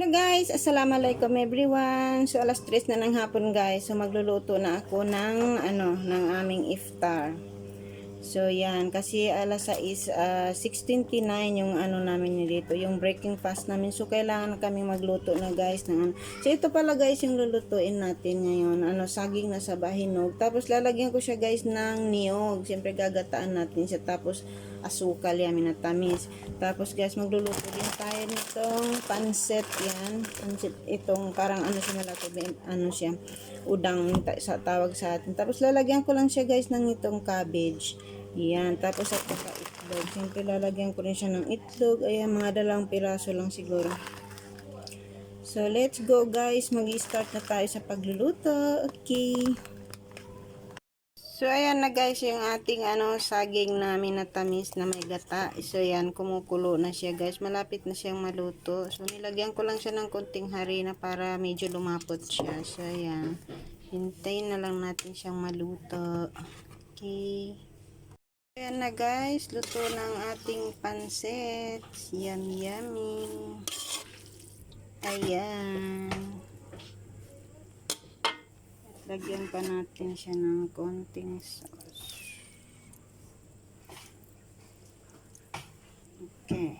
Hello guys, assalamualaikum everyone. So alas 3 na ng hapon guys. So magluluto na ako ng aming iftar. So yan, kasi alas 6:29 yung namin dito, yung breaking fast namin. So kailangan kami magluto na guys So ito pala guys yung lulutuin natin ngayon. Saging na saba hinog. Tapos lalagyan ko siya guys ng niyog. Siyempre gagataan natin siya, tapos asukal yan, minatamis. Tapos guys, magluluto din tayo nitong pansit yan. Pansit itong parang siya malaki, siya, udang sa tawag sa atin. Tapos lalagyan ko lang siya guys ng itong cabbage. Yan, tapos at saka itlog. Siyempre lalagyan ko rin siya ng itlog. Ayan, mga 2 piraso lang siguro. So let's go guys, mag-start na tayo sa pagluluto. Okay. So ayan na guys yung ating saging namin na tamis na may gata. So ayan, kumukulo na siya guys. Malapit na siyang maluto. So nilagyan ko lang siya ng konting harina para medyo lumapot siya. So ayan, hintayin na lang natin siyang maluto. Okay. Ayan na guys, luto ng ating pansit. Yummy yummy. Ayan. Lagyan pa natin siya ng konting sauce. Okay.